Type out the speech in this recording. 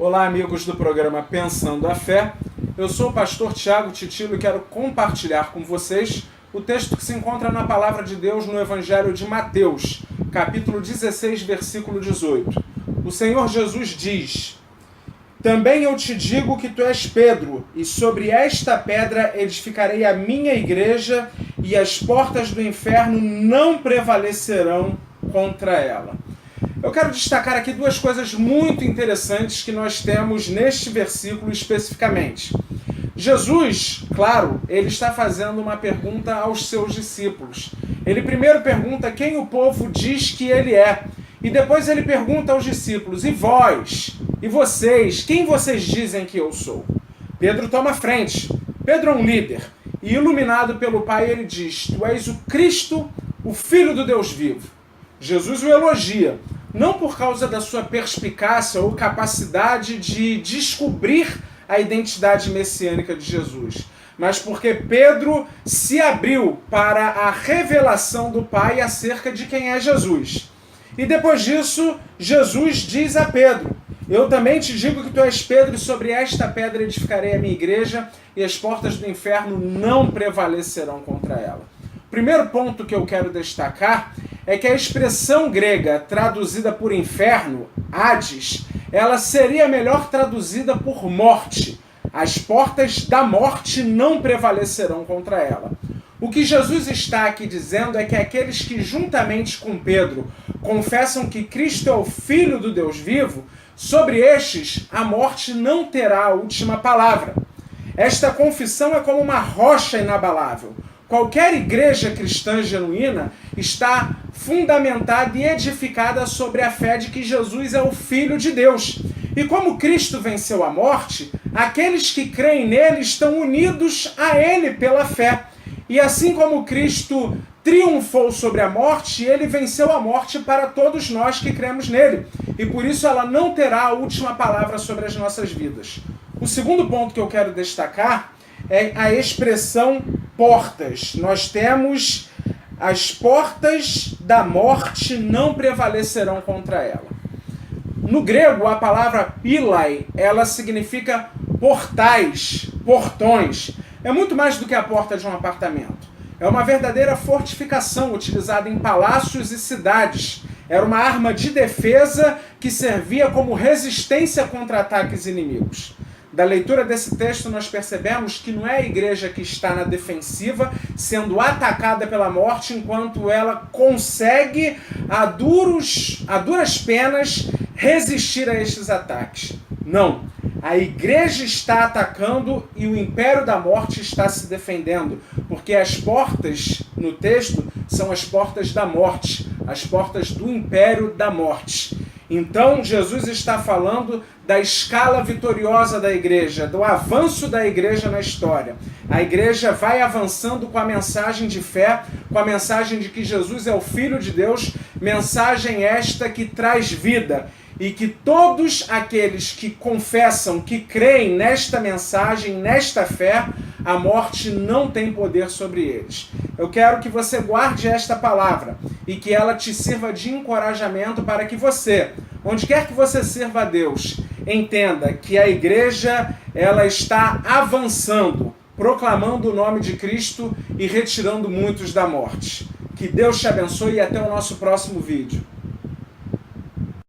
Olá, amigos do programa Pensando a Fé. Eu sou o pastor Tiago Titilo e quero compartilhar com vocês o texto que se encontra na Palavra de Deus no Evangelho de Mateus, capítulo 16, versículo 18. O Senhor Jesus diz: "Também eu te digo que tu és Pedro, e sobre esta pedra edificarei a minha igreja, e as portas do inferno não prevalecerão contra ela." Eu quero destacar aqui duas coisas muito interessantes que nós temos neste versículo especificamente. Jesus, claro, ele está fazendo uma pergunta aos seus discípulos. Ele primeiro pergunta quem o povo diz que ele é. E depois ele pergunta aos discípulos: e vós? E vocês? Quem vocês dizem que eu sou? Pedro toma frente. Pedro é um líder. E iluminado pelo Pai, ele diz: tu és o Cristo, o Filho do Deus vivo. Jesus o elogia, não por causa da sua perspicácia ou capacidade de descobrir a identidade messiânica de Jesus, mas porque Pedro se abriu para a revelação do Pai acerca de quem é Jesus. E depois disso, Jesus diz a Pedro: eu também te digo que tu és Pedro, e sobre esta pedra edificarei a minha igreja, e as portas do inferno não prevalecerão contra ela. O primeiro ponto que eu quero destacar é que a expressão grega traduzida por inferno, Hades, ela seria melhor traduzida por morte. As portas da morte não prevalecerão contra ela. O que Jesus está aqui dizendo é que aqueles que juntamente com Pedro confessam que Cristo é o Filho do Deus vivo, sobre estes a morte não terá a última palavra. Esta confissão é como uma rocha inabalável. Qualquer igreja cristã genuína está fundamentada e edificada sobre a fé de que Jesus é o Filho de Deus. E como Cristo venceu a morte, aqueles que creem nele estão unidos a ele pela fé. E assim como Cristo triunfou sobre a morte, ele venceu a morte para todos nós que cremos nele. E por isso ela não terá a última palavra sobre as nossas vidas. O segundo ponto que eu quero destacar é a expressão portas. Nós temos as portas da morte não prevalecerão contra ela. No grego, a palavra pilai, ela significa portais, portões. É muito mais do que a porta de um apartamento. É uma verdadeira fortificação utilizada em palácios e cidades. Era uma arma de defesa que servia como resistência contra ataques inimigos. Da leitura desse texto, nós percebemos que não é a igreja que está na defensiva, sendo atacada pela morte, enquanto ela consegue, a duras penas, resistir a estes ataques. Não. A igreja está atacando e o império da morte está se defendendo, porque as portas, no texto, são as portas da morte, as portas do império da morte. Então, Jesus está falando da escala vitoriosa da igreja, do avanço da igreja na história. A igreja vai avançando com a mensagem de fé, com a mensagem de que Jesus é o Filho de Deus, mensagem esta que traz vida. E que todos aqueles que confessam, que creem nesta mensagem, nesta fé, a morte não tem poder sobre eles. Eu quero que você guarde esta palavra e que ela te sirva de encorajamento para que você, onde quer que você sirva a Deus, entenda que a igreja ela está avançando, proclamando o nome de Cristo e retirando muitos da morte. Que Deus te abençoe e até o nosso próximo vídeo.